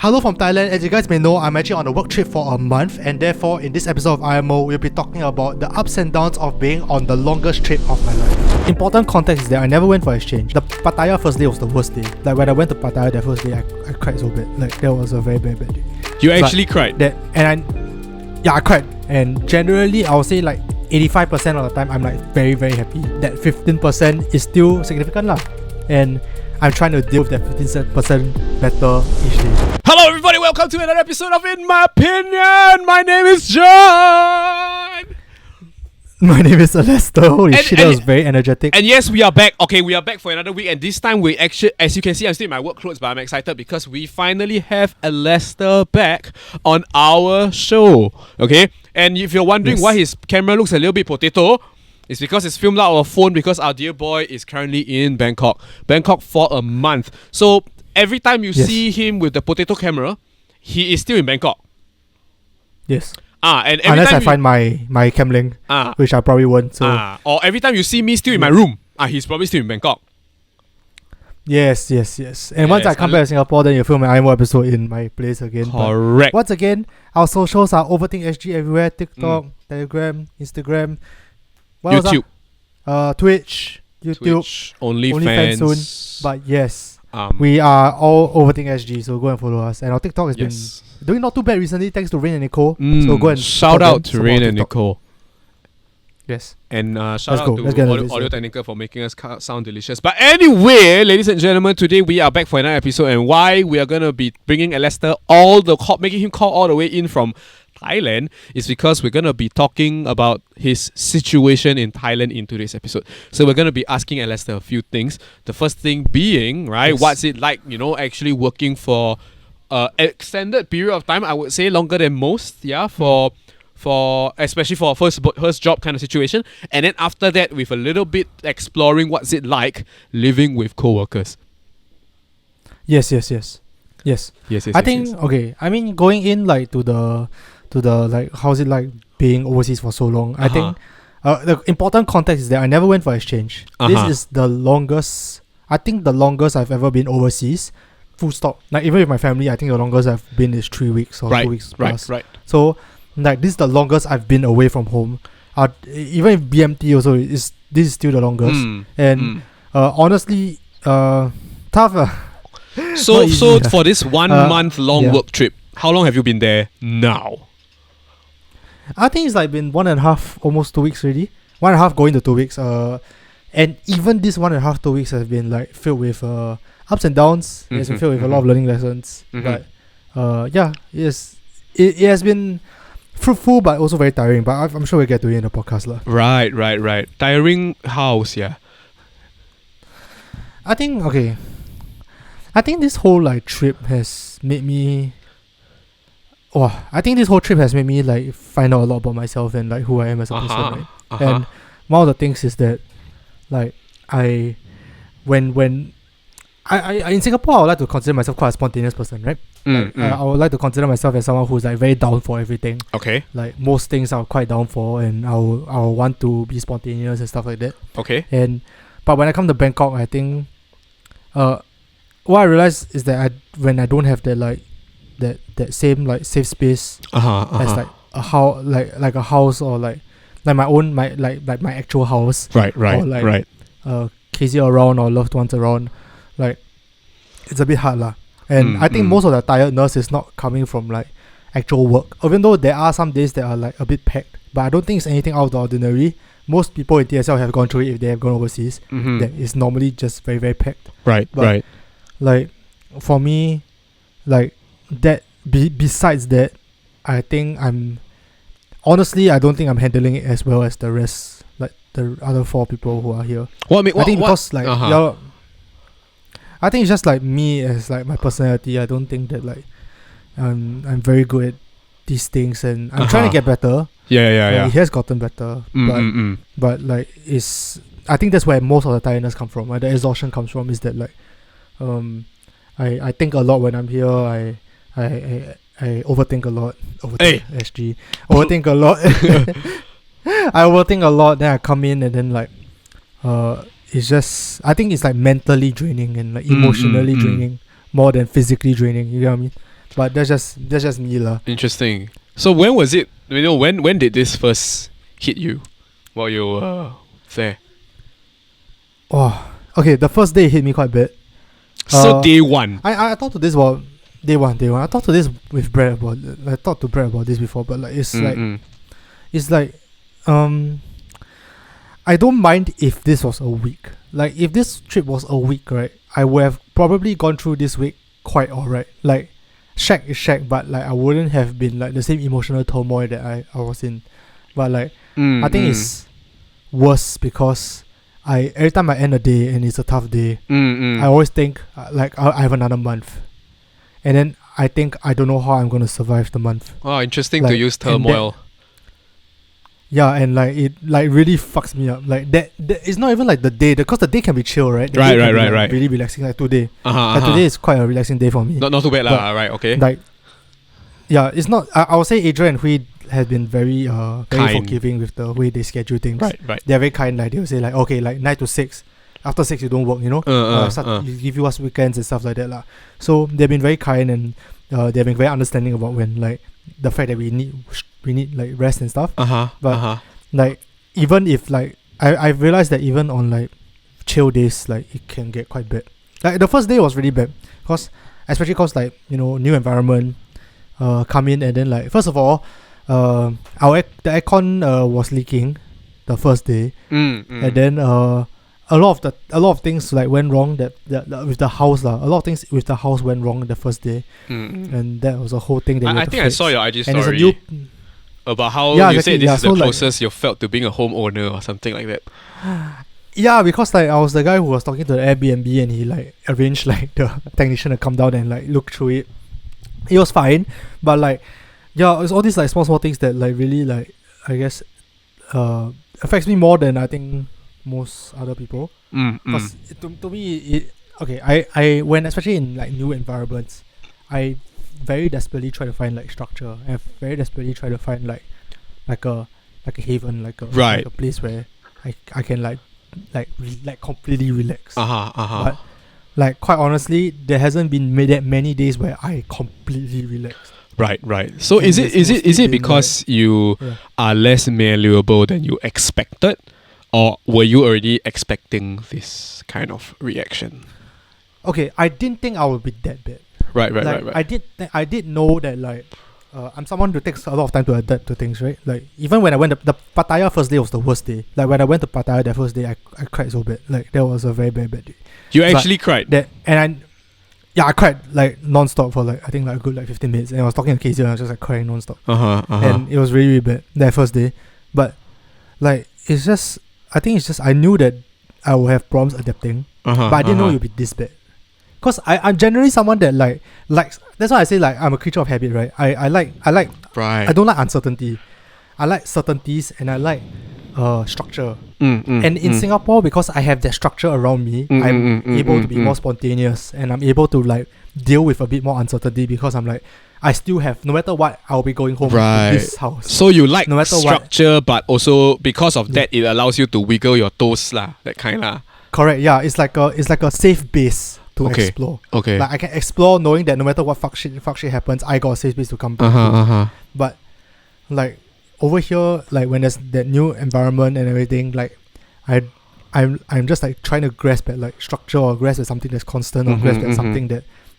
Hello from Thailand. As you guys may know, I'm actually on a work trip for a month, and therefore in this episode of IMO, we'll be talking about the ups and downs of being on the longest trip of my life. Important context is that I never went for exchange. The Pattaya first day was the worst day. Like when I went to Pattaya that first day, I cried so bad. Like that was a very bad day. You actually cried? I cried. And generally, I would say like 85% of the time, I'm like very, very happy. That 15% is still significant lah. And I'm trying to deal with that 15% better each day. Hello everybody, welcome to another episode of In My Opinion. My name is John. My name is Alester. Holy shit, that was very energetic. And yes, we are back. Okay, we are back for another week, and this time we actually, as you can see, I'm still in my work clothes, but I'm excited because we finally have Alester back on our show. Okay, and if you're wondering why his camera looks a little bit potato, it's because it's filmed out of a phone because our dear boy is currently in Bangkok for a month. So every time you see him with the potato camera, he is still in Bangkok. Yes. And every unless time I find my cam link, which I probably won't. So. Or every time you see me still in my room, he's probably still in Bangkok. Yes. And once I come back to Singapore, then you film an IMO episode in my place again. Correct. But once again, our socials are OverthinkSG everywhere: TikTok, Telegram, Instagram. What YouTube. Twitch, YouTube, OnlyFans soon. But yes, we are all OverthinkSG, so go and follow us. And our TikTok has been doing not too bad recently, thanks to Rain and Nicole. So go and shout out to Rain and Nicole. Yes. And shout out to Audio Technica for making us sound delicious. But anyway, ladies and gentlemen, today we are back for another episode, and why we are going to be bringing Alester making him call all the way in from Thailand is because we're going to be talking about his situation in Thailand in today's episode. So we're going to be asking Alester a few things. The first thing being, what's it like, actually working for an extended period of time, I would say longer than most, for especially for a first job kind of situation. And then after that, with a little bit exploring what's it like living with co-workers. Yes. I think, okay, I mean, going in like to the like, how's it like being overseas for so long? I think the important context is that I never went for exchange. This is the longest I've ever been overseas, full stop. Like even with my family, I think the longest I've been is 3 weeks or 2 weeks plus. Right. So like this is the longest I've been away from home. Even if BMT also this is still the longest. Honestly, tough. So for this 1 month long work trip, how long have you been there now? I think it's like been 1.5, almost 2 weeks already. 1.5 going to 2 weeks. And even this 1.5, 2 weeks have been like filled with ups and downs. It's been filled with a lot of learning lessons. But it has been fruitful but also very tiring. But I'm sure we'll get to it in the podcast lah. Right. Tiring house, yeah. I think this whole like trip has made me like find out a lot about myself and like who I am as a person, right? And one of the things is that like when I in Singapore, I would like to consider myself quite a spontaneous person, right? I would like to consider myself as someone who's like very down for everything. Okay. Like most things I'm quite down for, and I'll want to be spontaneous and stuff like that. Okay. But when I come to Bangkok, I think what I realized is that when I don't have that like that same like safe space as like a house, like a house, or like my own my actual house, right, or like Casey around or loved ones around, like it's a bit hard lah. And I think most of the tiredness is not coming from like actual work, even though there are some days that are like a bit packed, but I don't think it's anything out of the ordinary. Most people in TSL have gone through it if they have gone overseas. That is normally just very, very packed. Right. Like for me, like that. Besides that, I don't think I'm handling it as well as the rest, like the other 4 people who are here. Because like I think it's just like me as like my personality. I don't think that like I'm very good at these things, and I'm trying to get better. Yeah. It has gotten better, but like I think that's where most of the tiredness come from. The exhaustion comes from is that like I think a lot when I'm here. I overthink a lot. Overthink a lot. I overthink a lot. Then I come in and then like it's just, I think it's like mentally draining and like emotionally draining more than physically draining. You get what I mean? But that's just me lah. Interesting. So when was it? When did this first hit you while you were there? Oh, okay. The first day hit me quite bad. So day one. I talked to this about day one. I talked to this with Brad about. I talked to Brad about this before, but like it's like I don't mind if this was a week. Like if this trip was a week, right? I would have probably gone through this week quite alright. Like shag is shag, but like I wouldn't have been like the same emotional turmoil that I was in. But like I think it's worse because every time I end a day and it's a tough day, I always think like I have another month, and then I think I don't know how I'm gonna survive the month. Oh, interesting to use turmoil. Yeah, and like it like really fucks me up. Like that it's not even like the day, because the day can be chill, right? The Right. Really relaxing. Like today, today is quite a relaxing day for me. Not too bad lah. Right, okay. Like, yeah, it's not. I would say Adrian and Hui has been very forgiving with the way they schedule things. Right. They're very kind. Like they will say like, okay, like 9 to 6. After 6 you don't work, you know. Give you us weekends and stuff like that lah. So they've been very kind, and they've been very understanding about when like the fact that we need like rest and stuff. But like even if like I've realized that even on like chill days, like it can get quite bad. Like the first day was really bad especially cause like, you know, new environment, come in, and then like first of all, the aircon was leaking the first day, and then a lot of things like went wrong that with the house lah. A lot of things with the house went wrong the first day, and that was a whole thing that I think I saw your IG story. And it's a new about how you said this is the closest you felt to being a homeowner or something like that. Yeah, because like I was the guy who was talking to the Airbnb, and he like arranged like the technician to come down and like look through it. It was fine, but like yeah, it's all these like small things that like really like I guess affects me more than I think most other people. Because to me I when especially in like new environments, I very desperately try to find like structure. I very desperately try to find like a haven, like a place where I can like completely relax. But like quite honestly, there hasn't been that many days where I completely relaxed. Right. So is it because you are less malleable than you expected, or were you already expecting this kind of reaction? Okay, I didn't think I would be that bad. Right. I did know that like I'm someone who takes a lot of time to adapt to things, right? Like even when I went the Pattaya first day was the worst day. Like when I went to Pattaya that first day, I cried so bad. Like that was a very bad day. You actually cried? I cried like non-stop for like I think like a good like 15 minutes, and I was talking to Casey and I was just like crying non-stop. And it was really, really bad that first day. But like I knew that I would have problems adapting, but I didn't know it would be this bad. Because I'm generally someone that likes. That's why I say like I'm a creature of habit, right? I like I don't like uncertainty. I like certainties, and I like structure. And in Singapore, because I have that structure around me, I'm able to be more spontaneous, and I'm able to like deal with a bit more uncertainty, because I'm like I still have, no matter what, I'll be going home to this house. So you like structure, but also because of that, it allows you to wiggle your toes lah, that kind lah. Correct. Yeah, it's like a safe base to explore. Okay. Like I can explore knowing that no matter what fuck shit happens, I got a safe space to come back to. But like over here, like when there's that new environment and everything, like I'm just like trying to grasp at like structure, or grasp at something that's constant, or grasp at something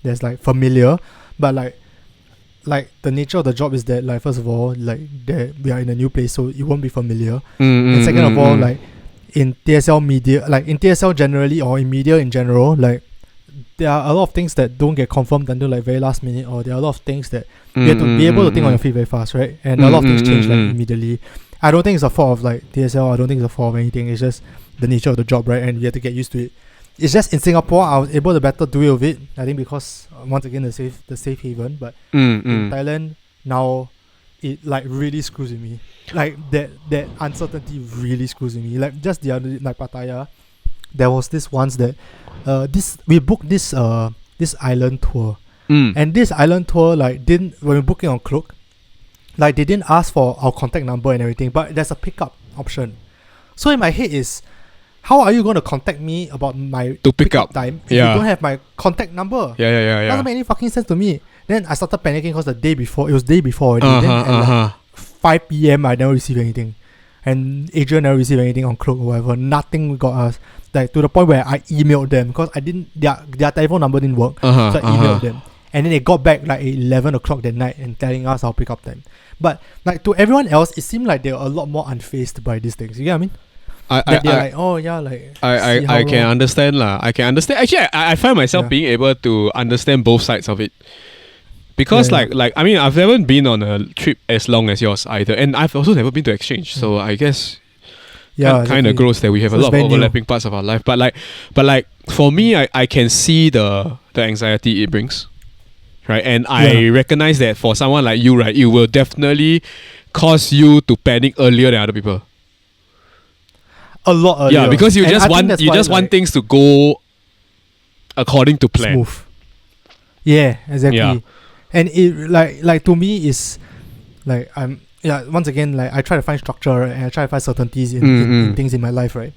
that's like familiar. But like the nature of the job is that like first of all, like we are in a new place, so it won't be familiar. And second of all, like in TSL media, like in TSL generally, or in media in general, like there are a lot of things that don't get confirmed until like very last minute, or there are a lot of things that you have to be able to think on your feet very fast, right? And a lot of things change like immediately. I don't think it's a fault of like TSL. I don't think it's a fault of anything. It's just the nature of the job, right? And we have to get used to it. It's just in Singapore, I was able to better do it. I think because once again the safe haven. But in Thailand now, it like really screws with me. Like that uncertainty really screws with me. Like just the other like Pattaya, there was this once that we booked this island tour, and this island tour like when we booked it on Klook, like they didn't ask for our contact number and everything, but there's a pickup option. So in my head is, how are you going to contact me about my pickup time if you don't have my contact number? Yeah. Doesn't make any fucking sense to me. Then I started panicking because the day before, it was day before already. Then at like 5 p.m. I never received anything. And Adrian never received anything on Cloak or whatever. Nothing got us. Like to the point where I emailed them because their telephone number didn't work. So I emailed them. And then they got back like 11 o'clock that night and telling us our pickup time. But like to everyone else, it seemed like they were a lot more unfazed by these things. You get what I mean? I can understand lah. I can understand. Actually, I find myself being able to understand both sides of it. Because like I mean, I've never been on a trip as long as yours either. And I've also never been to exchange. So I guess kind of gross that we have a lot of overlapping parts of our life. But like for me, I can see the anxiety it brings. Right, and I recognize that for someone like you, right, it will definitely cause you to panic earlier than other people. A lot earlier. Yeah, because you just want things to go according to plan. Smooth. Yeah, exactly. Yeah. And it like to me is like once again, like I try to find structure and I try to find certainties in things in my life, right?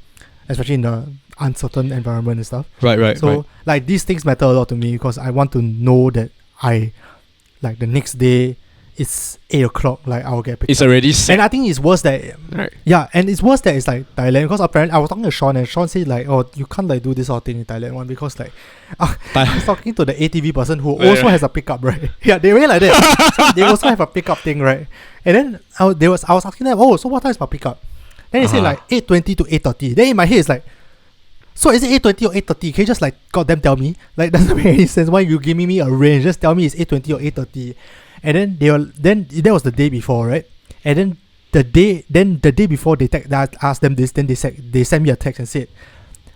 Especially in the uncertain environment and stuff. Right. So like these things matter a lot to me because I want to know that like the next day it's 8 o'clock, like I'll get picked It's up. already set. And I think it's worse that and it's worse that it's like Thailand, because apparently I was talking to Sean and Sean said like, oh, you can't like do this sort of thing in Thailand one because like I was talking to the ATV person who also has a pickup, right? Yeah, they were like that. So they also have a pickup thing, right? And then I was asking them, oh, so what time is my pickup? Then they said like 8:20 to 8:30. Then in my head it's like, so is it 8:20 or 8:30? Can you just like goddamn tell me? Like doesn't make any sense. Why you giving me a range? Just tell me it's 8:20 or 8:30. And then that was the day before, right? And then the day before I asked them this, then they sent me a text and said,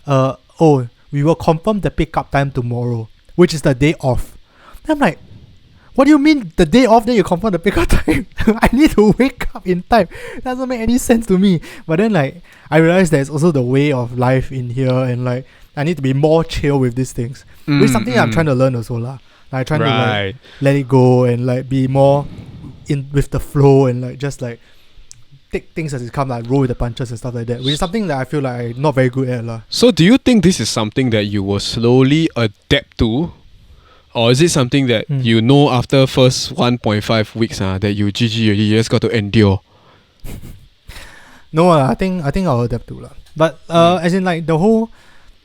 oh, we will confirm the pickup time tomorrow, which is the day off. Then I'm like, what do you mean the day off then you confirm the pickup time? I need to wake up in time. Doesn't make any sense to me. But then like I realized there's also the way of life in here, and like I need to be more chill with these things. Which is something I'm trying to learn also lah. Like trying to like let it go and like be more in with the flow and like just like take things as it comes, like roll with the punches and stuff like that. Which is something that I feel like I'm not very good at lah. So do you think this is something that you will slowly adapt to? Or is it something that you know after first 1.5 weeks that you GG already, you just got to endure? No, I think I'll adapt to lah. But as in like the whole,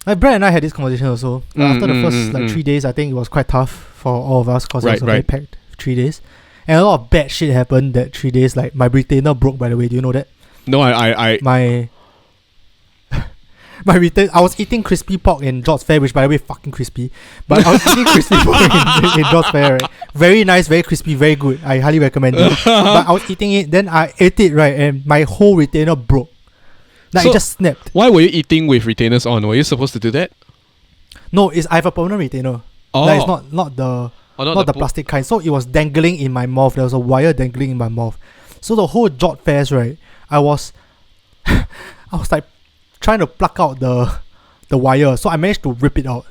like Brad and I had this conversation also. After the first like 3 days, I think it was quite tough for all of us because it was a very packed 3 days. And a lot of bad shit happened that 3 days. Like my retainer broke, by the way. Do you know that? No, my return, I was eating crispy pork in George Fair, which by the way fucking crispy. But I was eating crispy pork in George Fair, right? Very nice, very crispy, very good. I highly recommend it. But I was eating it, then I ate it, right, and my whole retainer broke. Like it just snapped. Why were you eating with retainers on? Were you supposed to do that? No, I have a permanent retainer. Oh. Like it's not the plastic kind. So it was dangling in my mouth. There was a wire dangling in my mouth. So the whole George Fairs, right, I was like trying to pluck out the wire, so I managed to rip it out.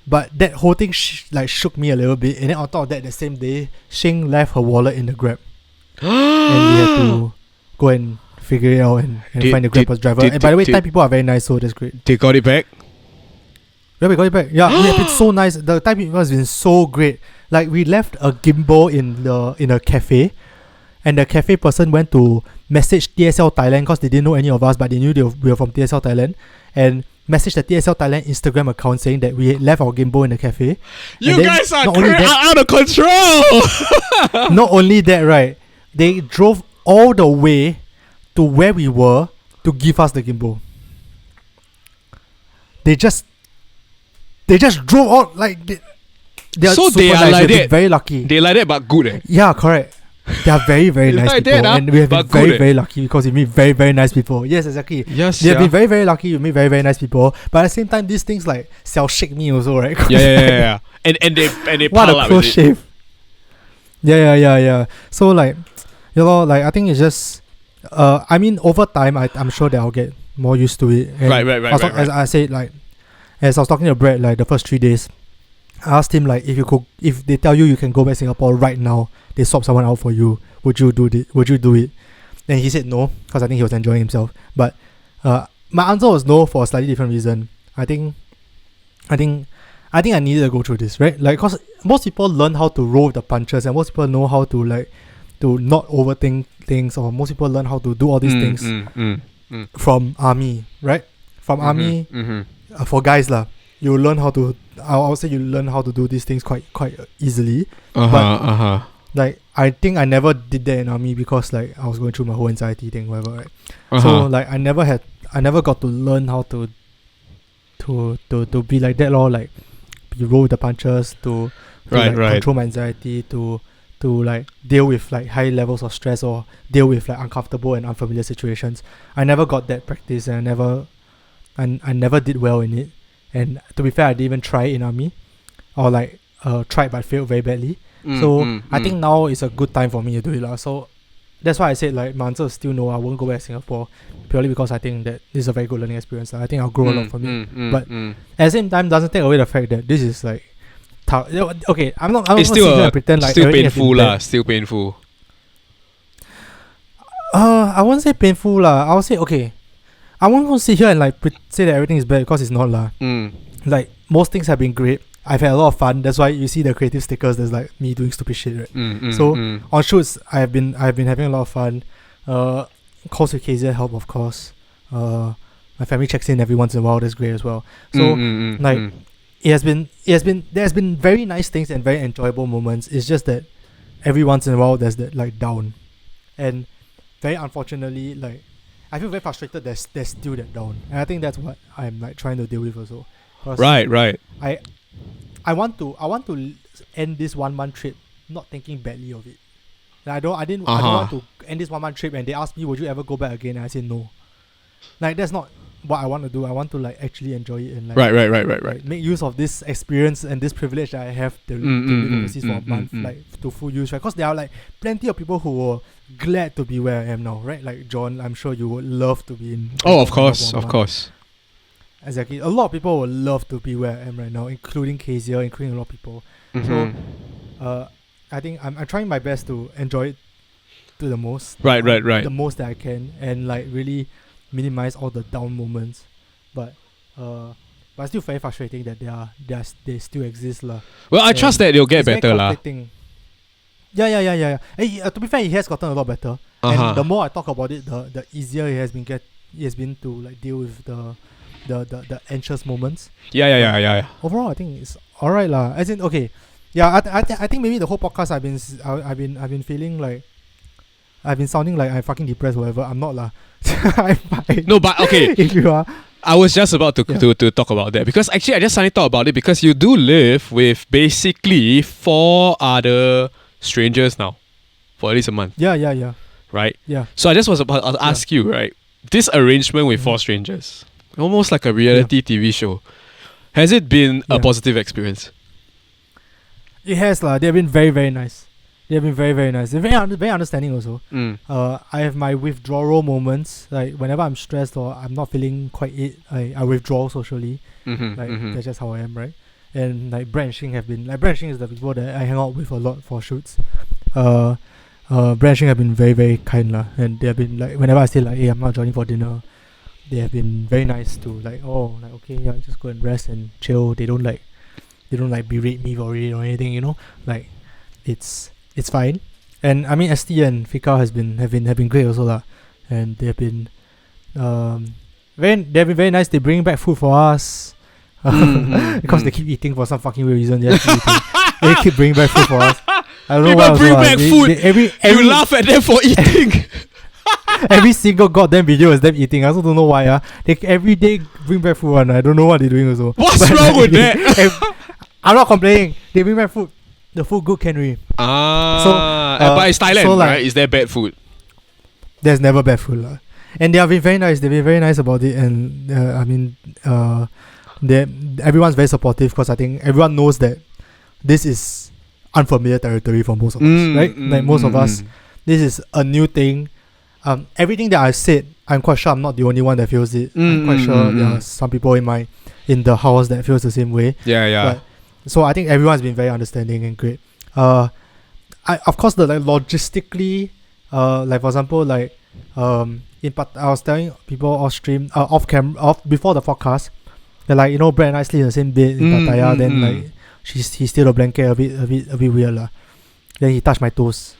But that whole thing shook me a little bit, and then on top of that, the same day, Shing left her wallet in the Grab, and we had to go and figure it out and find the Grab driver. And by the way, Thai people are very nice, so that's great. They got it back? Yeah, we got it back. Yeah, they have been so nice. The Thai people has been so great. Like we left a gimbal in a cafe, and the cafe person went to message TSL Thailand because they didn't know any of us, but they knew we were from TSL Thailand, and messaged the TSL Thailand Instagram account saying that we left our gimbal in the cafe. You guys are out of control! Not only that, right, they drove all the way to where we were to give us the gimbal. They just drove out like they are so super they are nice. like They've that. been very lucky. They like that, but good. Yeah, correct. They are very, very nice like people, that, and we have been very, very lucky because we meet very, very nice people. Yes, exactly. Yes, they have been very, very lucky. We meet very, very nice people, but at the same time, these things like shake me also, right? Yeah. And they what pile a up close with shave. Yeah. So like, you know, like I think it's just, I mean, over time, I'm sure that I'll get more used to it. And Right. As I said, like, as I was talking to Brad, like the first 3 days, I asked him like, if they tell you can go back Singapore right now, they swap someone out for you, would you do it? And he said no, because I think he was enjoying himself. But my answer was no for a slightly different reason. I think I needed to go through this, right? Like, cause most people learn how to roll the punches, and most people know how to like to not overthink things, or most people learn how to do all these things from army, right? From army, for guys lah, you learn how to. I would say you learn how to do these things quite easily. But like I think I never did that in army because like I was going through my whole anxiety thing, whatever. Right? So like I never got to learn how to be like that, lor. Like you roll the punches to control my anxiety, to like deal with like high levels of stress, or deal with like uncomfortable and unfamiliar situations. I never got that practice, and I never did well in it. And to be fair, I didn't even try it in army, or like tried but failed very badly. I think now is a good time for me to do it lah. So that's why I said like my answer is still no. I won't go back to Singapore, purely because I think that this is a very good learning experience. I think I'll grow a lot from it. But at the same time, doesn't take away the fact that this is like okay. I'm not going to sit here and pretend like still painful lah. Still painful. I won't say painful lah. I will say okay. I won't go sit here and like say that everything is bad, because it's not lah. Like most things have been great. I've had a lot of fun. That's why you see the creative stickers. There's like me doing stupid shit, right? So on shoots, I've been having a lot of fun. Calls with KZ help, of course. My family checks in every once in a while. That's great as well. So like there's been very nice things and very enjoyable moments. It's just that every once in a while there's that like down, and very unfortunately, like I feel very frustrated. There's still that down, and I think that's what I'm like trying to deal with also. Right. I want to end this 1 month trip not thinking badly of it. Like I don't want to end this 1 month trip and they ask me, would you ever go back again? And I say no. Like that's not what I want to do. I want to like actually enjoy it and like right. make use of this experience and this privilege that I have to live overseas for a month, like to full use, right? Because there are like plenty of people who were glad to be where I am now, right? Like John, I'm sure you would love to be in. Oh, of course. Exactly. A lot of people would love to be where I am right now, including Kezia, including a lot of people. So, I think I'm trying my best to enjoy it to the most. Right. The most that I can, and like really minimize all the down moments. But it's still very frustrating that they still exist lah. Well, I trust that they'll get better lah. Yeah. Hey, to be fair, it has gotten a lot better. And the more I talk about it, the easier it has been to like deal with the anxious moments. Yeah. Overall, I think it's alright lah. As in, okay, yeah. I think maybe the whole podcast I've been feeling like I've been sounding like I'm fucking depressed or whatever. I'm not lah. I'm fine. No, but okay. If you are, I was just about to talk about that, because actually I just suddenly thought about it, because you do live with basically 4 other strangers now for at least a month. Yeah. Right. Yeah. So I just was about to ask you, right? This arrangement with 4 strangers, almost like a reality TV show. Has it been a positive experience? It has lah. They've been very, very nice. They've been very, very nice. They're very understanding also. I have my withdrawal moments. Like whenever I'm stressed or I'm not feeling quite it, I withdraw socially. That's just how I am, right? And like Brad and Shing have been like, Brad and Shing is the people that I hang out with a lot for shoots. Brad and Shing have been very, very kind lah. And they have been like, whenever I say like, hey, I'm not joining for dinner, they have been very nice to like, oh, like okay, yeah, just go and rest and chill. They don't berate me for it or anything, you know. Like it's fine. And I mean, ST and Fika have been great also lah. And they've been very nice. They bring back food for us because they keep eating for some fucking weird reason. They keep bringing back food for us. I don't know why. Bring back food. You laugh at them for eating. Every single goddamn video is them eating. I also don't know why. They every day bring back food and I don't know what they're doing also. What's wrong with that? I'm not complaining. They bring back food. The food good, Kenry. But it's Thailand, so, like, right? Is there bad food? There's never bad food lah. And they have been very nice. They've been very nice about it. And I mean, everyone's very supportive, because I think everyone knows that this is unfamiliar territory for most of us, right? Like most of us, this is a new thing. Everything that I said, I'm quite sure I'm not the only one that feels it. I'm quite sure there are some people in the house that feels the same way. Yeah. So I think everyone's been very understanding and great. Of course, logistically, like for example, like I was telling people off stream, off before the podcast, that like, you know, Brad and I sleep in the same bed in Pattaya. Then like he steal the blanket a bit weird lah. Then he touched my toes.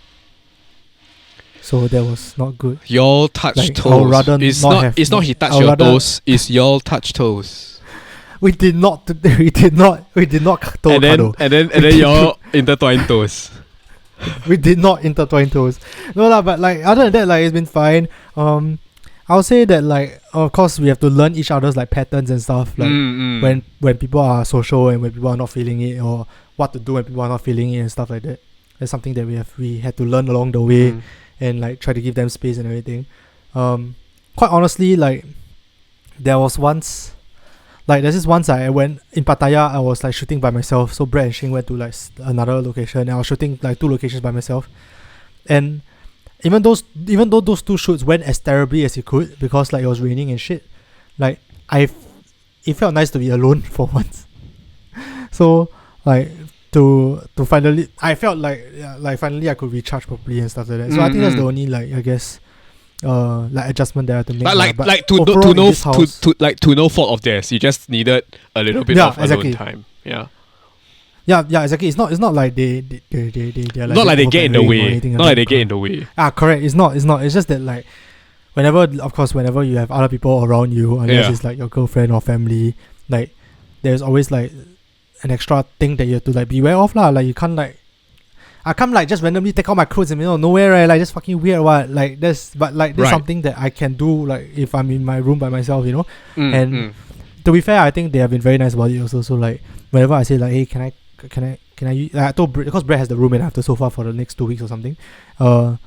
So that was not good. Y'all touch toes. It's not he touched your toes. It's y'all touch toes. We did not toe cuddle. And then y'all intertwine toes. We did not intertwine toes. No lah, but like other than that, like it's been fine. I'll say that like of course we have to learn each other's like patterns and stuff. Like when people are social and when people are not feeling it, or what to do when people are not feeling it and stuff like that. That's something that we had to learn along the way. And like try to give them space and everything. Quite honestly, like there's this once I went in Pattaya. I was like shooting by myself. So Brett and Shing went to like another location, and I was shooting like 2 locations by myself. And even though those 2 shoots went as terribly as it could, because like it was raining and shit, like it felt nice to be alone for once. So like to finally, I felt like finally I could recharge properly and stuff like that. So I think that's the only like I guess like adjustment that I have to make. But to no fault of theirs, you just needed a little bit of alone time. Yeah, exactly. It's not like they're like not like they get in the way. Not like they get in the way. Correct. It's not. It's just that like whenever you have other people around you, unless it's like your girlfriend or family, like there's always like an extra thing that you have to like beware of lah. Like you can't like, I can't like just randomly take out my clothes in the middle of nowhere, right? Like that's fucking weird. What like there's something that I can do like if I'm in my room by myself, you know. And to be fair, I think they have been very nice about it also. So like whenever I say like, hey, can I use, I told Brett, because Brett has the room and I have the sofa for the next 2 weeks or something. I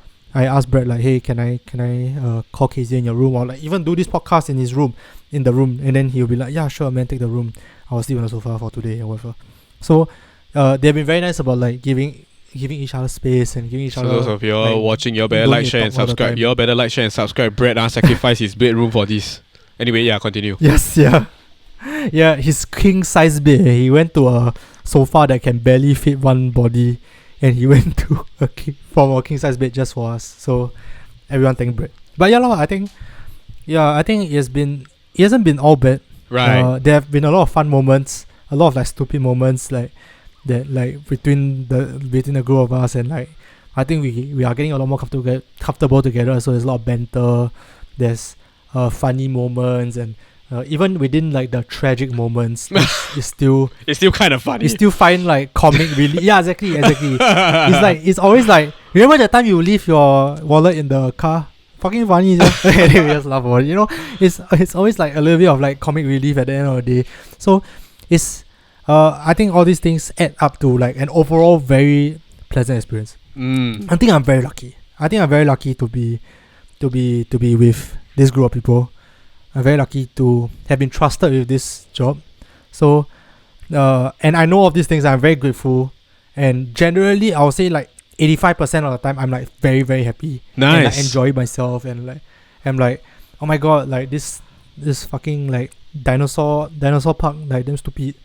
asked Brett like, hey, can I call KZ in your room, or like even do this podcast in the room, and then he'll be like, yeah, sure, man, take the room. I'll sleep on the sofa for today or whatever. So they've been very nice about like giving each other space and giving each other. So those of you all like, watching, you better like, share and subscribe. You better like, share and subscribe. Brett sacrificed his bedroom for this. Anyway, continue. Yes, yeah, his king size bed. He went to a sofa that can barely fit one body, and he went to from a king size bed just for us. So everyone thank Brett. But I think it hasn't been all bad. Right. There have been a lot of fun moments, a lot of like stupid moments like that, like between the group of us, and like I think we are getting a lot more comfortable together. So there's a lot of banter. There's funny moments, and even within like the tragic moments, it's still kind of funny. You still find like comic relief. Yeah, exactly. It's always like, remember the time you leave your wallet in the car? Fucking funny. Anyway, just laugh about it. You know, it's always like a little bit of like comic relief at the end of the day. So it's I think all these things add up to like an overall very pleasant experience. I think I'm very lucky. To be with this group of people. I'm very lucky to have been trusted with this job. So and I know of these things. I'm very grateful, and generally I'll say like 85% of the time I'm like very, very happy. Nice. And I enjoy myself, and like I'm like, oh my god, like this fucking like dinosaur park, like damn stupid.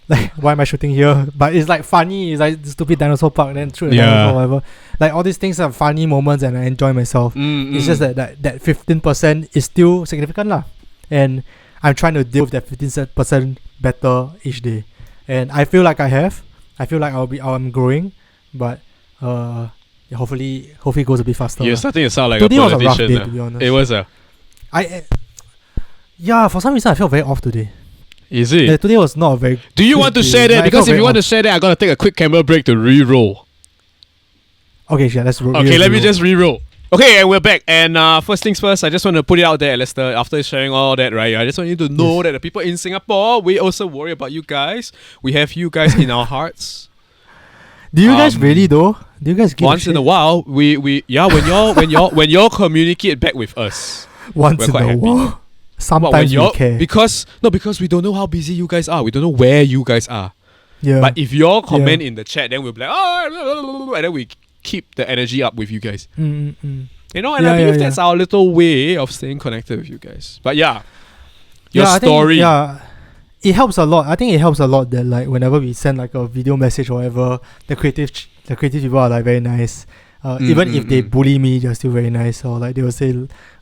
Like why am I shooting here? But it's like funny. It's like stupid dinosaur park, then shoot a dinosaur, whatever. Like all these things are funny moments, and I enjoy myself. It's just that 15% is still significant lah, and I'm trying to deal with that 15% better each day. And I feel like I'm growing, but hopefully it goes a bit faster. You're starting to sound like today a politician. Today was a rough day, to be honest. It was for some reason I felt very off today. Is it? Today was not a very. Do you want to share that? Because if you want to share that, I gotta take a quick camera break to re-roll. Okay, sure. Let's roll. Okay, let me just re-roll. Okay, and we're back. And first things first, I just want to put it out there, Lester. After sharing all that, right? I just want you to know that the people in Singapore, we also worry about you guys. We have you guys in our hearts. Do you guys really though? Do you guys give once in a while? When y'all communicate back with us, once in a while. Sometimes we care. Because we don't know how busy you guys are. We don't know where you guys are. Yeah. But if y'all comment in the chat, then we'll be like, oh, and then we keep the energy up with you guys. You know, and I believe that's our little way of staying connected with you guys. But your story. It helps a lot. I think it helps a lot that like whenever we send like a video message or whatever, the creative people are like very nice. Even if they bully me, they're still very nice. Or like they will say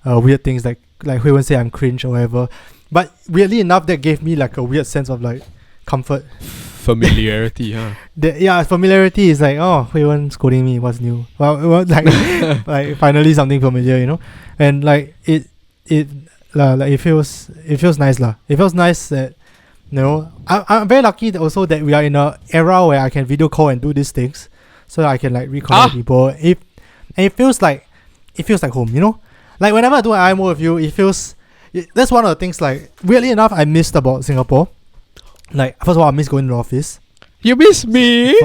weird things like who won't say I'm cringe or whatever. But weirdly enough, that gave me like a weird sense of like comfort. Familiarity, huh? Familiarity is like, oh, Hui Wen scolding me, what's new? Well like like finally something familiar, you know? And like it feels nice lah. It feels nice that, you know, I'm very lucky that also that we are in an era where I can video call and do these things, so that I can like reconnect people. And it feels like home, you know. Like whenever I do an IMO with you, that's one of the things. Like weirdly enough, I missed about Singapore. Like first of all, I miss going to the office. You miss me?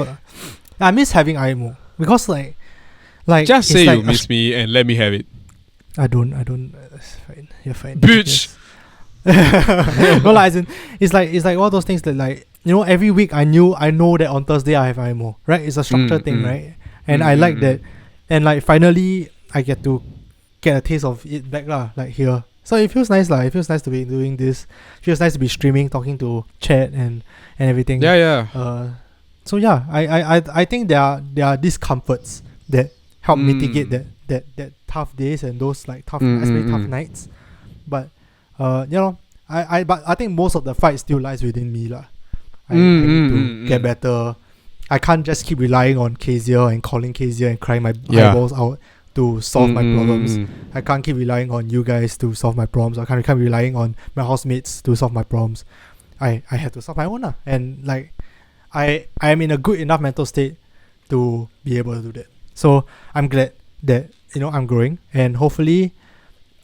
I miss having IMO because like just say you miss me and let me have it. I don't. It's fine. You're fine. Bitch. No, like, it's like one of those things that, like, you know, every week I know that on Thursday I have IMO, right? It's a structured thing, right? And I like that. And like finally I get to get a taste of it back lah, like here. So it feels nice lah. It feels nice to be doing this. It feels nice to be streaming, talking to chat and everything. Yeah. So yeah, I think there are these comforts that help mitigate that tough days and those like especially tough nights. But you know, but I think most of the fight still lies within me lah. I need to get better. I can't just keep relying on Kezia and calling Kezia and crying my eyeballs out to solve my problems. I can't keep relying on you guys to solve my problems. I can't keep relying on my housemates to solve my problems. I have to solve my own lah. And like I am in a good enough mental state to be able to do that. So I'm glad that, you know, I'm growing, and hopefully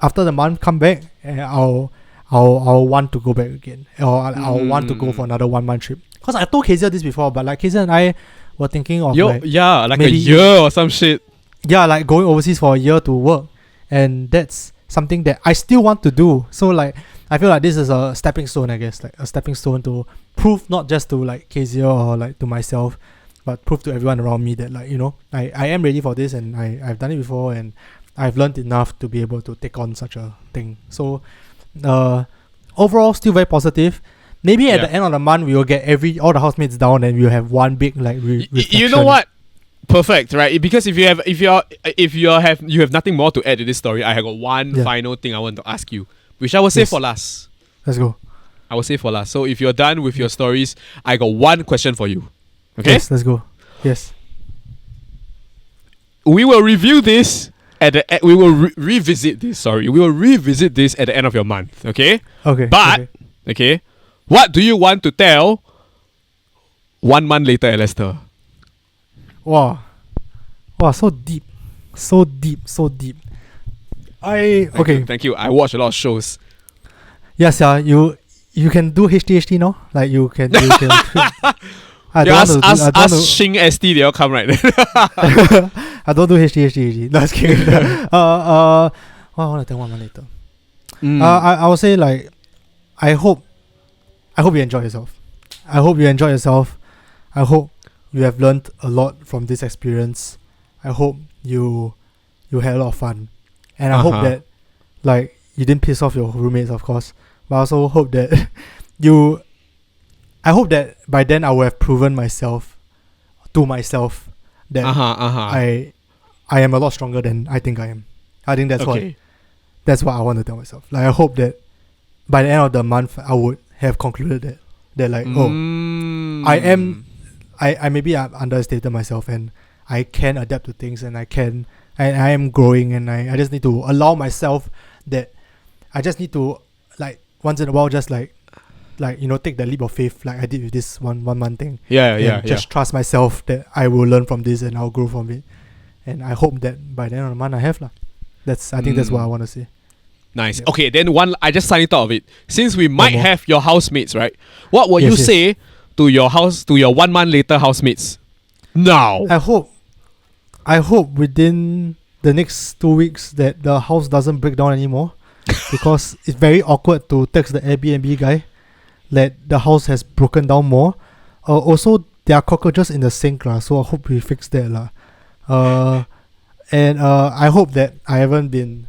after the month come back, I'll want to go back again, or I'll want to go for another 1 month trip. Cause I told Kezia this before, but like Kezia and I were thinking of like a year or some shit. Yeah, like going overseas for a year to work, and that's something that I still want to do. So like I feel like this is a stepping stone, I guess, like a stepping stone to prove not just to like Kezia or like to myself, but prove to everyone around me that, like, you know, I am ready for this, and I've done it before, and I've learned enough to be able to take on such a thing. So overall still very positive. Maybe at the end of the month we will get all the housemates down, and we'll have one big like reflection. You know what? Perfect, right? Because if you have nothing more to add to this story, I have got one final thing I want to ask you, which I will save for last. Let's go. I will save for last. So if you're done with your stories, I got one question for you. Okay? Yes, let's go. Yes. We will review this we will revisit this. Sorry, we will revisit this at the end of your month. Okay. Okay. But okay, what do you want to tell 1 month later at Leicester? Wow, so deep. Thank you. I watch a lot of shows. Yes, you can do HDHD now. Like you can. Ask Xing ST, they all come right then. I don't do HDHD. No, just kidding. I want to tell 1 month later. I would say, like, I hope you enjoy yourself. I hope you enjoy yourself. I hope you have learned a lot from this experience. I hope you had a lot of fun, and I hope that, like, you didn't piss off your roommates, of course. But I also hope that I hope that by then I will have proven myself that I am a lot stronger than I think I am. I think that's what I want to tell myself. Like, I hope that by the end of the month I would have concluded that like, I maybe I've understated myself, and I can adapt to things, and I am growing, and I just need to allow myself that I just need to, like, once in a while just like, you know, take the leap of faith like I did with this one month thing. Just trust myself that I will learn from this and I'll grow from it. And I hope that by the end of the month I have lah. I think that's what I want to say. Nice. Yeah. Okay, then I just suddenly thought of it. Since we might have your housemates, right? What will you say to your 1 month later housemates now? I hope within the next 2 weeks that the house doesn't break down anymore. Because it's very awkward to text the Airbnb guy that the house has broken down more. Also, there are cockroaches in the sink lah, so I hope we fix that lah. And I hope that I haven't been.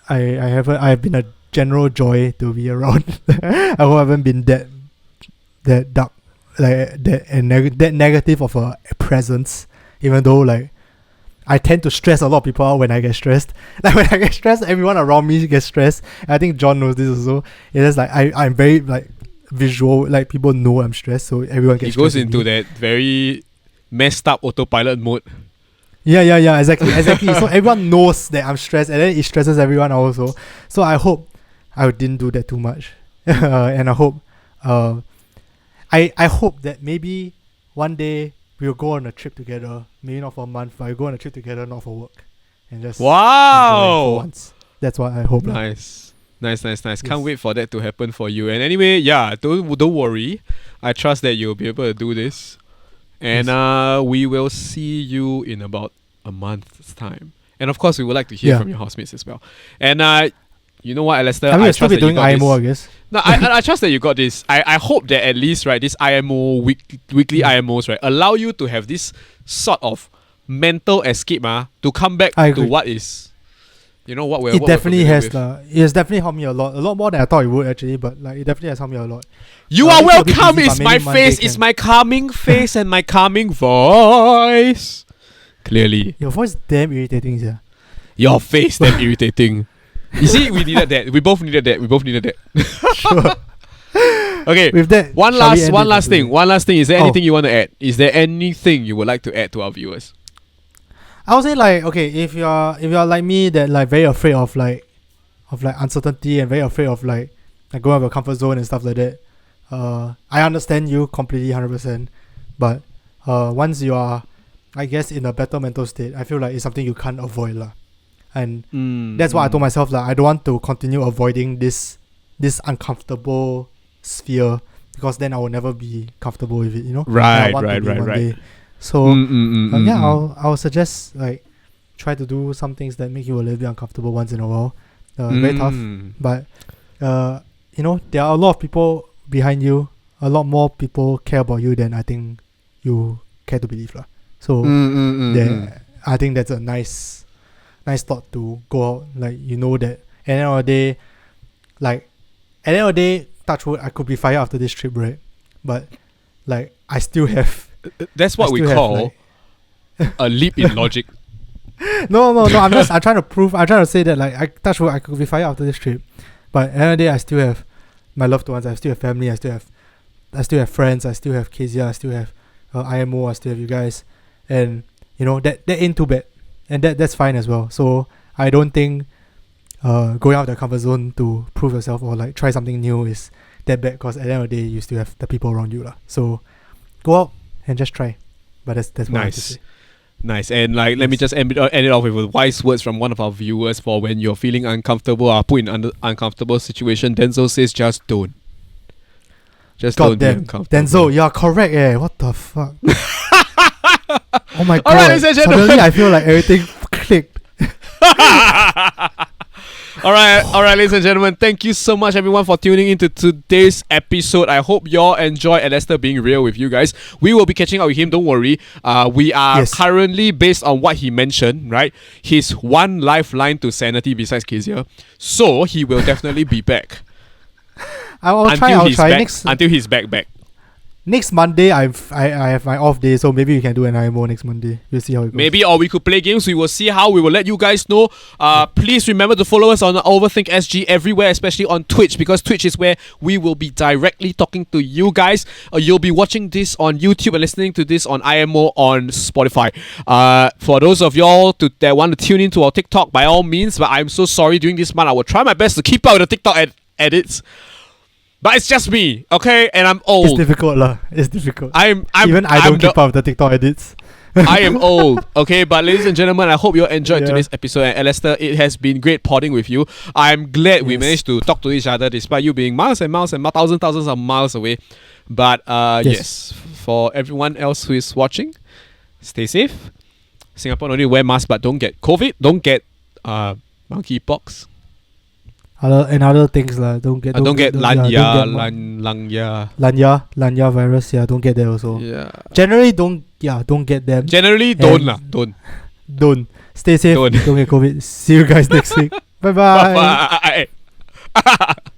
I've been a general joy to be around. I hope I haven't been that dark, like that negative of a presence. Even though, like, I tend to stress a lot of people out when I get stressed. Like, when I get stressed, everyone around me gets stressed. I think John knows this also. It's just like I'm very visual, like people know I'm stressed, so everyone gets. He goes into that very messed up autopilot mode. Yeah, exactly. So everyone knows that I'm stressed, and then it stresses everyone also. So I hope I didn't do that too much, and I hope, I hope that maybe one day we'll go on a trip together. Maybe not for a month, but we'll go on a trip together, not for work, and just enjoy it for once. That's what I hope. Nice. Yes. Can't wait for that to happen for you. And anyway, don't worry. I trust that you'll be able to do this. And we will see you in about a month's time. And of course, we would like to hear from your housemates as well. And you know what, Alistair? I mean, we're still be doing IMO, I guess. No, I trust that you got this. I hope that at least, right, this IMO, weekly IMOs, right, allow you to have this sort of mental escape to come back to what is... It definitely has. It has definitely helped me a lot more than I thought it would actually. But like, it definitely has helped me a lot. You are welcome. It's my face. It's my calming face and my calming voice. Clearly, your voice damn irritating, yeah. Your face damn irritating. You see, we needed that. We both needed that. Sure. Okay. With that, one last thing. Is there anything you want to add? Is there anything you would like to add to our viewers? I would say like, okay, if you're like me, that like very afraid of uncertainty and very afraid of like going out of your comfort zone and stuff like that. I understand you completely 100%, but once you are, I guess, in a better mental state, I feel like it's something you can't avoid lah. And that's what I told myself, like I don't want to continue avoiding this uncomfortable sphere, because then I will never be comfortable with it, Right. So I'll suggest like try to do some things that make you a little bit uncomfortable once in a while. Very tough, but there are a lot of people behind you. A lot more people care about you than I think you care to believe lah. So I think that's a nice thought to go out. Like that at the end of the day, touch wood, I could be fired after this trip, right? But like I still have. That's what we call a leap in logic. No. I'm trying to say that like I could be fired after this trip, but at the end of the day, I still have my loved ones. I still have family. I still have friends. I still have Kezia. I still have IMO. I still have you guys, and that ain't too bad, and that's fine as well. So I don't think going out of the comfort zone to prove yourself or like try something new is that bad, because at the end of the day, you still have the people around you lah. So go out and just try. But that's what I have to say. Nice. And like, let me just end it off with wise words from one of our viewers for when you're feeling uncomfortable or put in an uncomfortable situation. Denzel says, just don't. Just don't be uncomfortable. Denzel, you're correct. What the fuck? Oh my god. Alright, suddenly I feel like everything clicked. Alright, ladies and gentlemen, thank you so much everyone for tuning into today's episode. I hope y'all enjoy Alistair being real with you guys. We will be catching up with him, don't worry. We are currently, based on what he mentioned, right, his one lifeline to sanity besides Kezia. So he will definitely be back. I'll try. Until he's back. Next Monday, I have my off day, so maybe we can do an IMO next Monday. We'll see how it goes. Maybe, or we could play games. We will see how. We will let you guys know. Please remember to follow us on Overthink SG everywhere, especially on Twitch, because Twitch is where we will be directly talking to you guys. You'll be watching this on YouTube and listening to this on IMO on Spotify. For those of y'all that want to tune into our TikTok, by all means, but I'm so sorry during this month. I will try my best to keep up with the TikTok edits. But it's just me, okay? And I'm old. It's difficult lah. It's difficult. I don't keep up with the TikTok edits. I am old, okay? But ladies and gentlemen, I hope you enjoyed today's episode. And Alistair, it has been great podding with you. I'm glad we managed to talk to each other despite you being miles and thousands of miles away. But yes, for everyone else who is watching, stay safe. Singapore only wear masks, but don't get COVID. Don't get monkeypox. Other things lah. Don't get lanya virus. Yeah, don't get that also. Yeah. Generally, don't get them. Generally, don't. Stay safe. Don't get COVID. See you guys next week. Bye bye.